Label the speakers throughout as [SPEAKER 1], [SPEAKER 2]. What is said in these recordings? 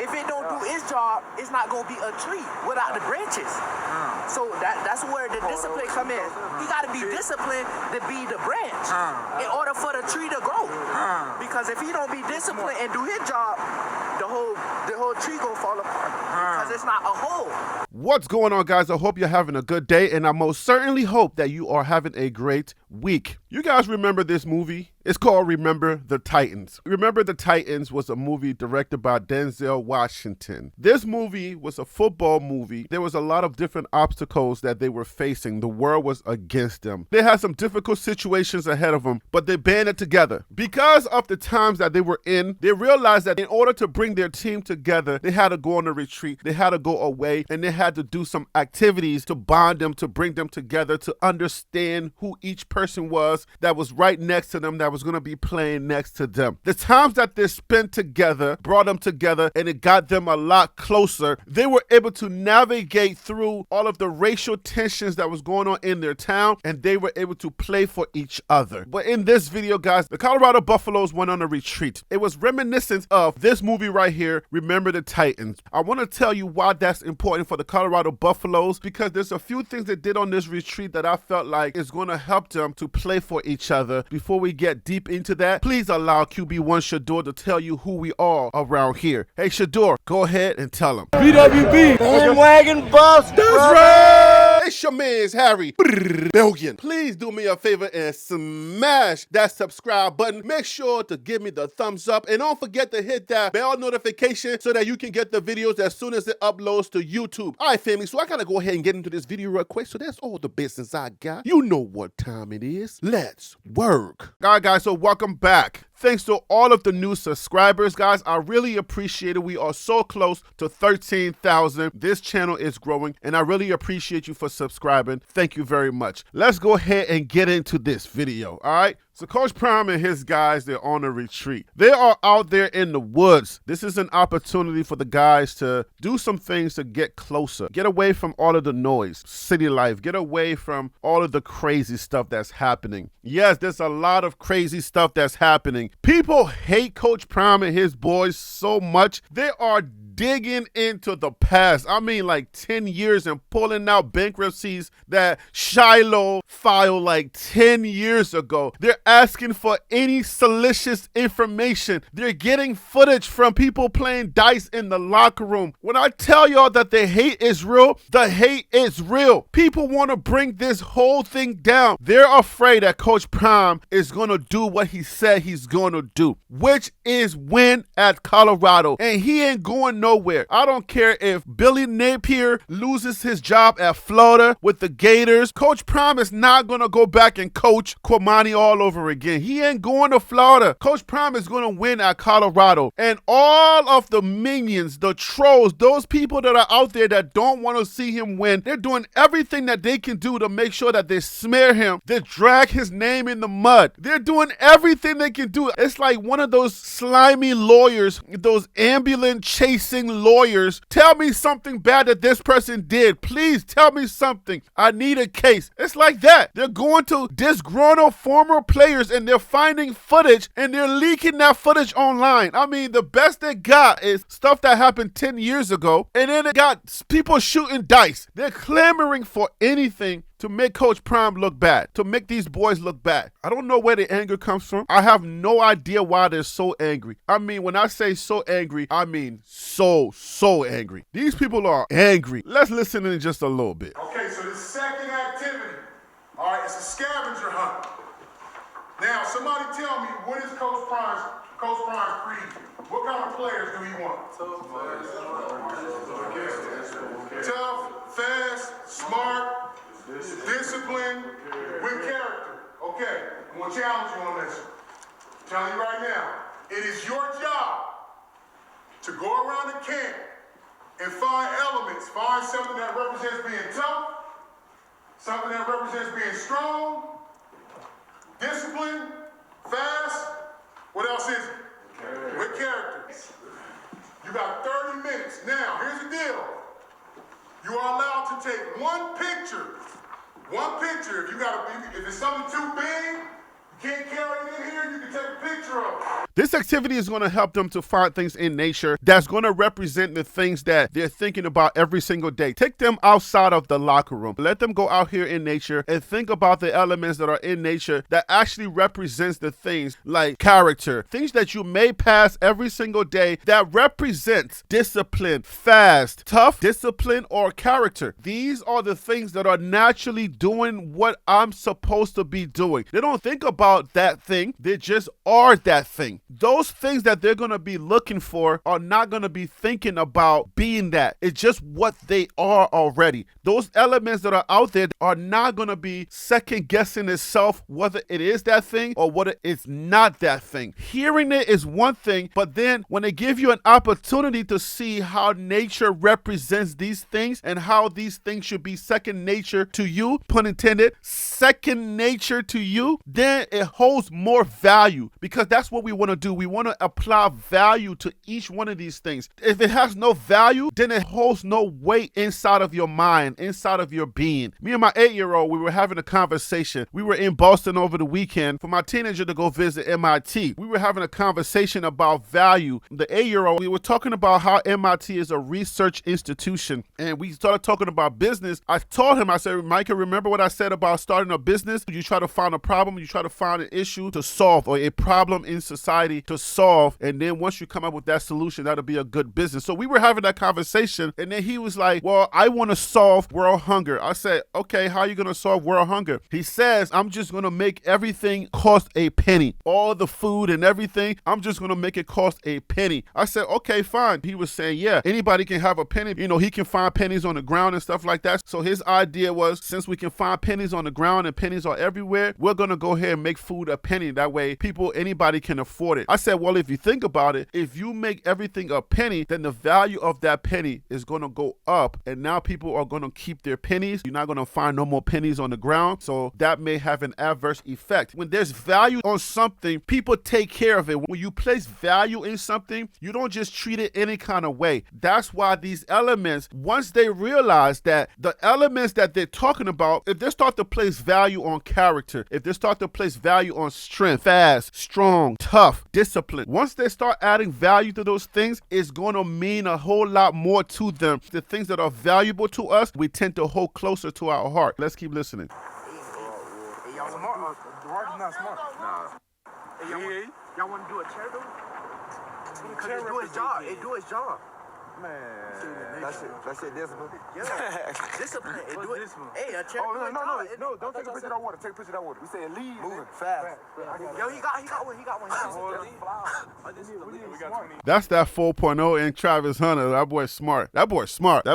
[SPEAKER 1] if it don't do its job, it's not gonna be a tree without the branches. So that's where the discipline come in. He gotta be disciplined to be the branch in order for the tree to grow. Because if he don't be disciplined and do his job, the whole tree gonna fall apart because it's not a whole.
[SPEAKER 2] What's going on, guys? I hope you're having a good day, and I most certainly hope that you are having a great week. You guys remember this movie? It's called Remember the Titans. Remember the Titans was a movie directed by Denzel Washington. This movie was a football movie. There was a lot of different obstacles that they were facing. The world was against them. They had some difficult situations ahead of them, but they banded together. Because of the times that they were in, they realized that in order to bring their team together, they had to go on a retreat, they had to go away, and they had to do some activities to bond them, to bring them together, to understand who each person was that was right next to them, that was going to be playing next to them. The times that they spent together brought them together, and it got them a lot closer. They were able to navigate through all of the racial tensions that was going on in their town, and they were able to play for each other. But in this video, guys, the Colorado Buffaloes went on a retreat. It was reminiscent of this movie right here, Remember the Titans. I want to tell you why that's important for the Colorado Buffaloes, because there's a few things they did on this retreat that I felt like is going to help them to play for each other. Before we get deep into that, please allow QB1 Shador to tell you who we are around here. Hey, Shador, go ahead and tell them.
[SPEAKER 3] BWB, bandwagon buffs.
[SPEAKER 2] That's right. It's your man's Harry Billion. Please do me a favor and smash that subscribe button. Make sure to give me the thumbs up, and don't forget to hit that bell notification so that you can get the videos as soon as it uploads to YouTube. All right, family, so I gotta go ahead and get into this video real quick. So that's all the business I got. You know what time it is. Let's work. All right, guys, so welcome back. Thanks to all of the new subscribers, guys. I really appreciate it. We are so close to 13,000. This channel is growing, and I really appreciate you for subscribing. Thank you very much. Let's go ahead and get into this video, all right? So Coach Prime and his guys, they're on a retreat. They are out there in the woods. This is an opportunity for the guys to do some things to get closer. Get away from all of the noise, city life. Get away from all of the crazy stuff that's happening. Yes, there's a lot of crazy stuff that's happening. People hate Coach Prime and his boys so much. They are digging into the past. I mean, like 10 years and pulling out bankruptcies that Shiloh filed like 10 years ago. They're asking for any salacious information. They're getting footage from people playing dice in the locker room. When I tell y'all that the hate is real, the hate is real. People want to bring this whole thing down. They're afraid that Coach Prime is going to do what he said he's going to do, which is win at Colorado. And he ain't going nowhere. I don't care if Billy Napier loses his job at Florida with the Gators. Coach Prime is not going to go back and coach Kwamani all over again. He ain't going to Florida. Coach Prime is going to win at Colorado. And all of the minions, the trolls, those people that are out there that don't want to see him win, they're doing everything that they can do to make sure that they smear him, they drag his name in the mud. They're doing everything they can do. It's like one of those slimy lawyers, those ambulance chasing lawyers. Tell me something bad that this person did. Please tell me something. I need a case. It's like that. They're going to disgruntled former players and they're finding footage and they're leaking that footage online. I mean, the best they got is stuff that happened 10 years ago, and then they got people shooting dice. They're clamoring for anything to make Coach Prime look bad, to make these boys look bad. I don't know where the anger comes from. I have no idea why they're so angry. I mean, when I say so angry, I mean so angry. These people are angry. Let's listen in just a little bit.
[SPEAKER 4] Okay, so the second activity, all right, it's a scavenger hunt. Now, somebody tell me, what is Coach Prime's creed? What kind of players do he want? Tough, fast, smart, discipline, with character. Okay, I'm going to challenge you on this. I'm telling you right now, it is your job to go around the camp and find elements. Find something that represents being tough, something that represents being strong, discipline, fast. What else is it? With character. You got 30 minutes. Now, here's the deal. You are allowed to take one picture. One picture. If it's something too big, you can't carry it in here, you can take a picture of it.
[SPEAKER 2] This activity is going to help them to find things in nature that's going to represent the things that they're thinking about every single day. Take them outside of the locker room. Let them go out here in nature and think about the elements that are in nature that actually represents the things like character, things that you may pass every single day that represents discipline, fast, tough, discipline, or character. These are the things that are naturally doing what I'm supposed to be doing. They don't think about that thing. They just are that thing. Those things that they're going to be looking for are not going to be thinking about being that. It's just what they are already. Those elements that are out there are not going to be second guessing itself whether it is that thing or whether it's not that thing. Hearing it is one thing, but then when they give you an opportunity to see how nature represents these things and how these things should be second nature to you, pun intended, second nature to you, then it holds more value, because that's what we want to do. We want to apply value to each one of these things. If it has no value, then it holds no weight inside of your mind, inside of your being. Me and my 8-year-old, we were having a conversation. We were in Boston over the weekend for my teenager to go visit MIT. We were having a conversation about value. The 8-year-old, we were talking about how MIT is a research institution, and we started talking about business. I told him, I said, Micah, remember what I said about starting a business? You try to find a problem, you try to find an issue to solve, or a problem in society to solve, and then once you come up with that solution, that'll be a good business. So we were having that conversation, and then he was like, well, I want to solve world hunger. I said, okay, how are you going to solve world hunger? He says, I'm just going to make everything cost a penny. All the food and everything, I'm just going to make it cost a penny. I said, okay, fine. He was saying, yeah, anybody can have a penny. You know, he can find pennies on the ground and stuff like that. So his idea was, since we can find pennies on the ground and pennies are everywhere, we're going to go ahead and make food a penny. That way anybody can afford it. I said, well, if you think about it, if you make everything a penny, then the value of that penny is going to go up, and now people are going to keep their pennies. You're not going to find no more pennies on the ground. So that may have an adverse effect. When there's value on something, people take care of it. When you place value in something, you don't just treat it any kind of way. That's why these elements, once they realize that the elements that they're talking about, if they start to place value on character, if they start to place value on strength, fast, strong, tough, discipline, once they start adding value to those things, it's going to mean a whole lot more to them. The things that are valuable to us, we tend to hold closer to our heart. Let's keep listening.
[SPEAKER 1] Hey, y'all smart. The heart is not smart. Nah. Hey, y'all want to do a chair though? Because it do its job. It do its job.
[SPEAKER 3] Man, that shit discipline.
[SPEAKER 1] Yeah, discipline. It do it. Hey, a chair.
[SPEAKER 3] Oh, no, don't take a picture of that water. Take a picture of that water. We said leave. Moving fast.
[SPEAKER 1] Yo, he got one.
[SPEAKER 2] That's that 4.0 in Travis Hunter. That boy's smart. That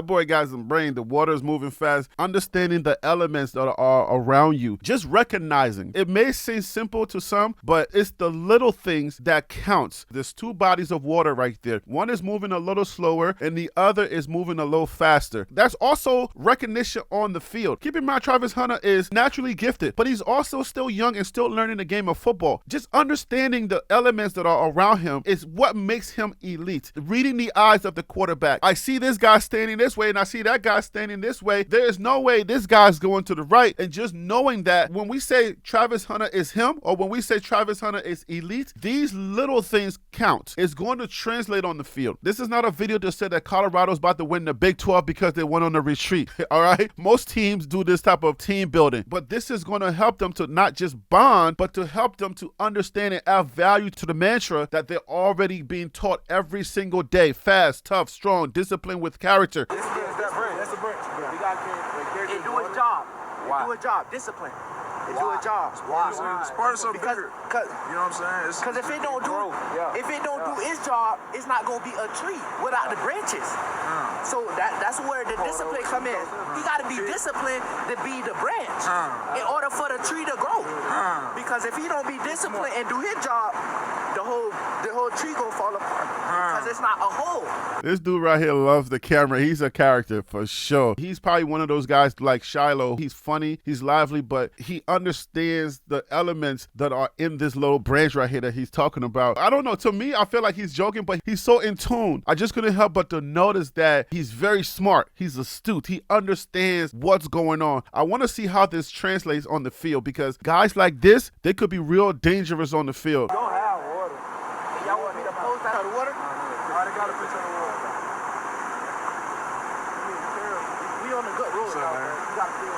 [SPEAKER 2] boy got some brain. The water's moving fast. Understanding the elements that are around you. Just recognizing. It may seem simple to some, but it's the little things that counts. There's two bodies of water right there. One is moving a little slower, and the other is moving a little faster. That's also recognition on the field. Keep in mind, Travis Hunter is naturally gifted, but he's also still young and still learning the game of football. Just understanding the elements that are around him is what makes him elite. Reading the eyes of the quarterback. I see this guy standing this way, and I see that guy standing this way. There is no way this guy's going to the right. And just knowing that when we say Travis Hunter is him, or when we say Travis Hunter is elite, these little things count. It's going to translate on the field. This is not a video to say that Colorado's about to win the Big 12 because they went on a retreat. All right? Most teams do this type of team building, but this is going to help them to not just bond, but to help them to understand and add value to the mantra that they're already being taught every single day. Fast, tough, strong, discipline with character.
[SPEAKER 1] That's a branch. It do its job. It do its job. Discipline. It do its job.
[SPEAKER 3] It's part of something bigger. You know what I'm saying?
[SPEAKER 1] Because if it don't do its job, it's not gonna be a tree without the branches. So that's where the discipline come in. He got to be disciplined to be the branch in order for the tree to grow. Because if he don't be disciplined and do his job, the whole tree gonna fall apart because it's not a whole.
[SPEAKER 2] This dude right here loves the camera. He's a character for sure. He's probably one of those guys like Shiloh. He's funny, he's lively, but he understands the elements that are in this little branch right here that he's talking about. I don't know. To me, I feel like he's joking, but he's so in tune. I just couldn't help but to notice that he's very smart. He's astute. He understands what's going on. I want to see how this translates on the field, because guys like this, they could be real dangerous on the field.
[SPEAKER 1] Don't have water. on the good road now, man. You gotta feel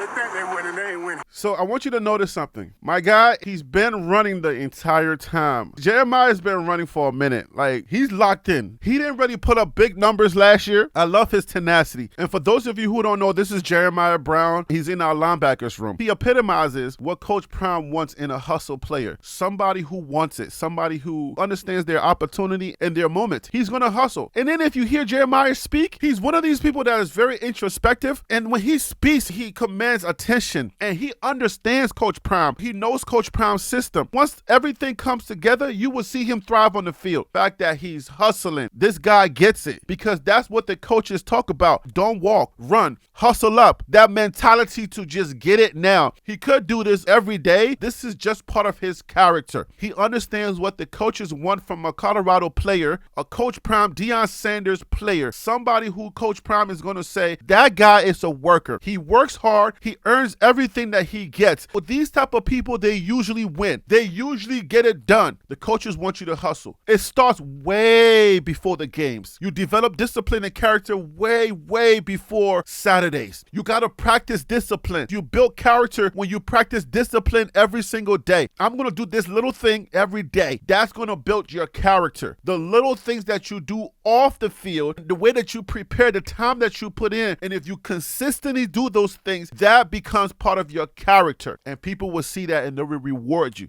[SPEAKER 4] They think they winning, they ain't winning.
[SPEAKER 2] So I want you to notice something. My guy, he's been running the entire time. Jeremiah's been running for a minute. Like, he's locked in. He didn't really put up big numbers last year. I love his tenacity. And for those of you who don't know, this is Jeremiah Brown. He's in our linebackers room. He epitomizes what Coach Prime wants in a hustle player. Somebody who wants it. Somebody who understands their opportunity and their moment. He's going to hustle. And then if you hear Jeremiah speak, he's one of these people that is very introspective. And when he speaks, he commands attention. And he understands Coach Prime. He knows Coach Prime's system. Once everything comes together, you will see him thrive on the field. The fact that he's hustling, this guy gets it, because that's what the coaches talk about. Don't walk, run, hustle up. That mentality to just get it now. He could do this every day. This is just part of his character. He understands what the coaches want from a Colorado player, a Coach Prime, Deion Sanders player, somebody who Coach Prime is going to say, that guy is a worker. He works hard. He earns everything that he gets. But these type of people, they usually win. They usually get it done. The coaches want you to hustle. It starts way before the games. You develop discipline and character way before Saturdays. You got to practice discipline. You build character when you practice discipline every single day. I'm going to do this little thing every day. That's going to build your character. The little things that you do off the field, the way that you prepare, the time that you put in, and if you consistently do those things, that becomes part of your character. And people will see that and they will reward you.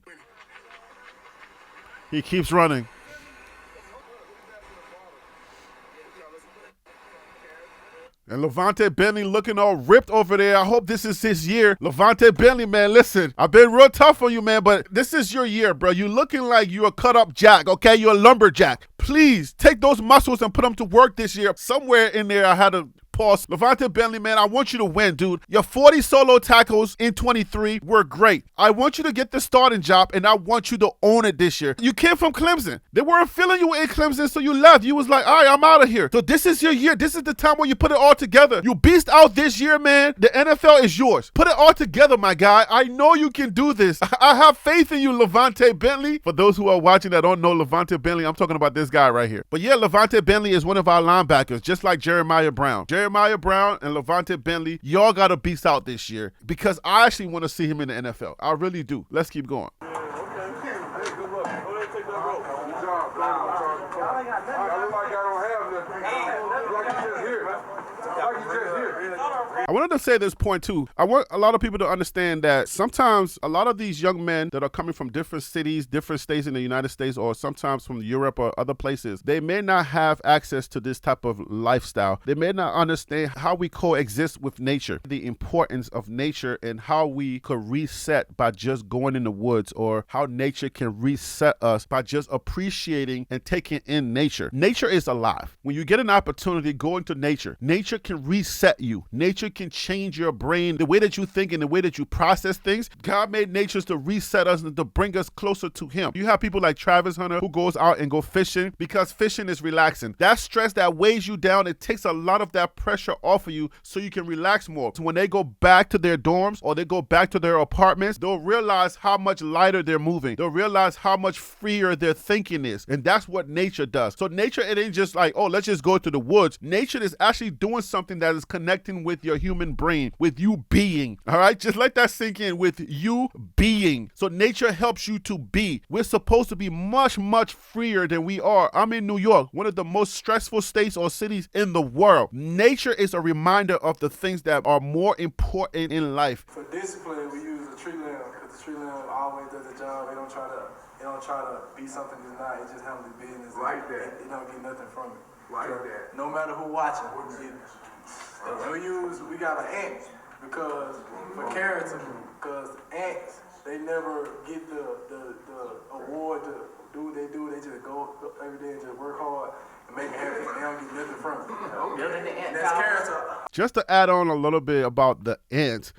[SPEAKER 2] He keeps running. And Levante Bentley looking all ripped over there. I hope this is his year. Levante Bentley, man, listen, I've been real tough on you, man, but this is your year, bro. You looking like you're a cut-up jack, okay? You're a lumberjack. Please take those muscles and put them to work this year. Somewhere in there, I had to pause. Levante Bentley, man, I want you to win, dude. Your 40 solo tackles in 23 were great. I want you to get the starting job, and I want you to own it this year. You came from Clemson. They weren't feeling you in Clemson, so you left. You was like, all right, I'm out of here. So this is your year. This is the time where you put it all together. You beast out this year, man. The NFL is yours. Put it all together, my guy. I know you can do this. I have faith in you, Levante Bentley. For those who are watching that don't know Levante Bentley, I'm talking about this guy right here. But yeah, Levante Bentley is one of our linebackers, just like Jeremiah Brown. Jeremiah Brown and Levante Bentley, y'all got to beast out this year, because I actually want to see him in the NFL. I really do. Let's keep going. I wanted to say this point too. I want a lot of people to understand that sometimes a lot of these young men that are coming from different cities, different states in the United States, or sometimes from Europe or other places, they may not have access to this type of lifestyle. They may not understand how we coexist with nature, the importance of nature, and how we could reset by just going in the woods, or how nature can reset us by just appreciating and taking in nature. Nature is alive. When you get an opportunity, go into nature. Nature can reset you. Nature can change your brain, the way that you think and the way that you process things. God made nature to reset us and to bring us closer to him. You have people like Travis Hunter who goes out and go fishing because fishing is relaxing. That stress that weighs you down, it takes a lot of that pressure off of you so you can relax more. So when they go back to their dorms or they go back to their apartments, they'll realize how much lighter they're moving. They'll realize how much freer their thinking is. And that's what nature does. So nature, it ain't just like, oh, let's just go to the woods. Nature is actually doing something that is connecting with your human brain, with you being. All right, just let that sink in, with you being. So nature helps you to be. We're supposed to be much freer than we are. I'm in New York, one of the most stressful states or cities in the world. Nature is a reminder of the things that are more important in life.
[SPEAKER 5] For discipline, we use a tree limb, because the tree limb always does the job. They don't try to be something it's not. It just handles the business.
[SPEAKER 3] Like that.
[SPEAKER 5] It don't get nothing from it.
[SPEAKER 3] Like that.
[SPEAKER 5] No matter who watching, we got an ant because for character, because ants, they never get the award to do what they do. They just go every day and just work hard and make it happen. They don't get nothing from it.
[SPEAKER 1] Building the ant
[SPEAKER 5] That's
[SPEAKER 1] tower.
[SPEAKER 5] character.
[SPEAKER 2] Just to add on a little bit about the ants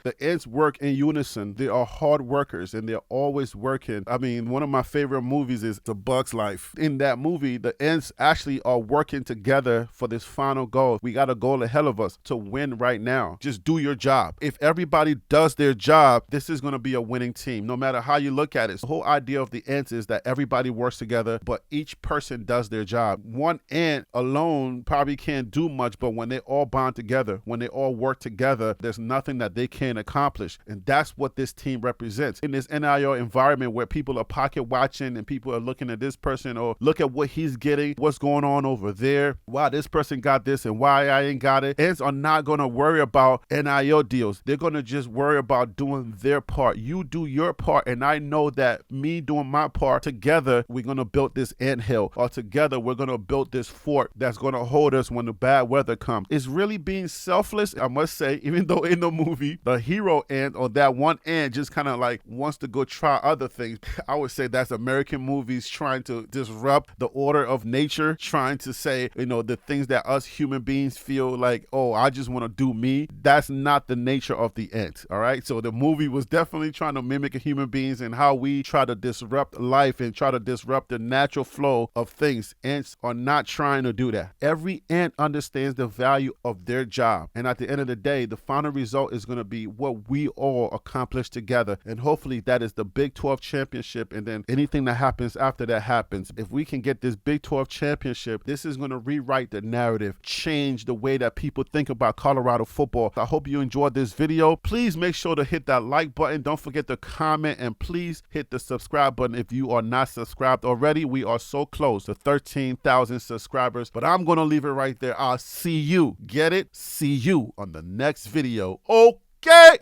[SPEAKER 2] work in unison. They are hard workers and they're always working. I mean, one of my favorite movies is A Bug's Life. In that movie, the ants actually are working together for this final goal. We got a goal ahead of us to win right now. Just do your job. If everybody does their job, this is going to be a winning team, no matter how you look at it. The whole idea of the ants is that everybody works together, but each person does their job. One ant alone probably can't do much, but when they all bond together, when they all work together, there's nothing that they can't accomplish. And that's what this team represents. In this NIL environment where people are pocket watching and people are looking at this person or look at what he's getting, what's going on over there, why this person got this and why I ain't got it. Ants are not going to worry about NIL deals. They're going to just worry about doing their part. You do your part, and I know that me doing my part, together we're going to build this anthill, or together we're going to build this fort that's going to hold us when the bad weather comes. It's really being selfless, I must say, even though in the movie the hero ant, or that one ant, just kind of like wants to go try other things. I would say that's American movies trying to disrupt the order of nature, trying to say, you know, the things that us human beings feel like, oh, I just want to do me. That's not the nature of the ant. All right. So the movie was definitely trying to mimic human beings and how we try to disrupt life and try to disrupt the natural flow of things. Ants are not trying to do that. Every ant understands the value of their job. And at the end of the day, the final result is going to be what we all accomplish together. And hopefully that is the Big 12 championship. And then anything that happens after that happens. If we can get this Big 12 championship, this is going to rewrite the narrative, change the way that people think about Colorado football. I hope you enjoyed this video. Please make sure to hit that like button. Don't forget to comment, and please hit the subscribe button if you are not subscribed already. We are so close to 13,000 subscribers, but I'm going to leave it right there. I'll see you. Get it? See you on the next video. Okay.